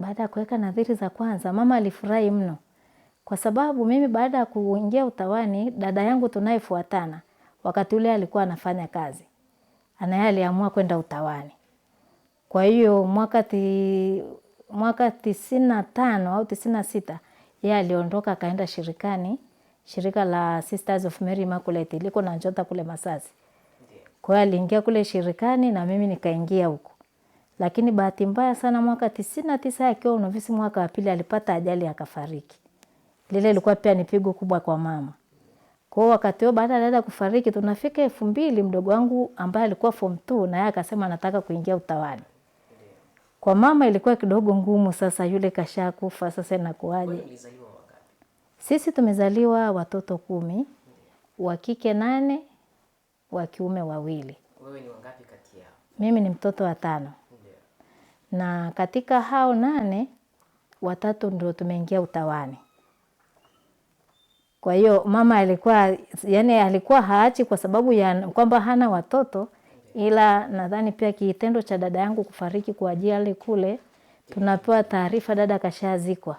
baada ya kuweka nadhiri za kwanza, mama alifurahi mno. Kwa sababu mimi baada ya kuingia utawani, dada yangu tunayefuatana, wakati ule alikuwa anafanya kazi. Naye aliamua kwenda utawani. Kwa hiyo mwaka 95 au 96, yeye aliondoka akaenda shirikani, shirika la Sisters of Mary Immaculate liko na Njota kule Masasi. Kwa hiyo aliingia kule shirikani na mimi nikaingia huko. Lakini bahati mbaya sana mwaka 99 akiwa unovisi mwaka wa pili alipata ajali akafariki. Lile lilikuwa pia ni pigo kubwa kwa mama. Kwa hiyo wakati huo baada ya dada kufariki tunafika 2000, mdogo wangu ambaye alikuwa form 2 na yeye akasema anataka kuingia utawani. Kwa mama ilikuwa kidogo ngumu, sasa yule kashakufa, sasa inakuaje? Sisi tumezaliwa watoto 10, wa kike 8, wa kiume 2. Wewe ni wangapi kati yao? Mimi ni mtoto wa 5. Na katika hao 8, 3 ndio tumeingia utawani. Kwa hiyo mama alikuwa haachi kwa sababu ya kwamba hana watoto, ila nadhani pia kitendo cha dada yangu kufariki kwa ajali kule, tunapewa taarifa dada kashazikwa.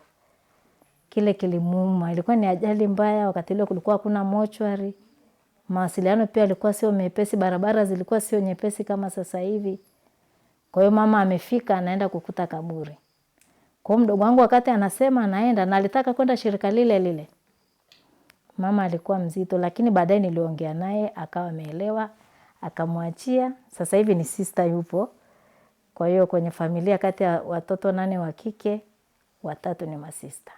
Kile kilimuuma, ilikuwa ni ajali mbaya, wakati ule kulikuwa hakuna mochwari. Mawasiliano pia yalikuwa sio mepesi, barabara zilikuwa sio nyepesi kama sasa hivi. Kwa hiyo mama amefika anaenda kukuta kaburi. Kwa hiyo mdogo wangu wakati anasema anaenda na alitaka kwenda shirika lile. Mama alikuwa mzito, lakini baadaye niliongea naye akawa ameelewa, akamwachia. Sasa hivi ni sister yupo. Kwa hiyo kwenye familia kati ya watoto 8 wa kike, 3 ni masista.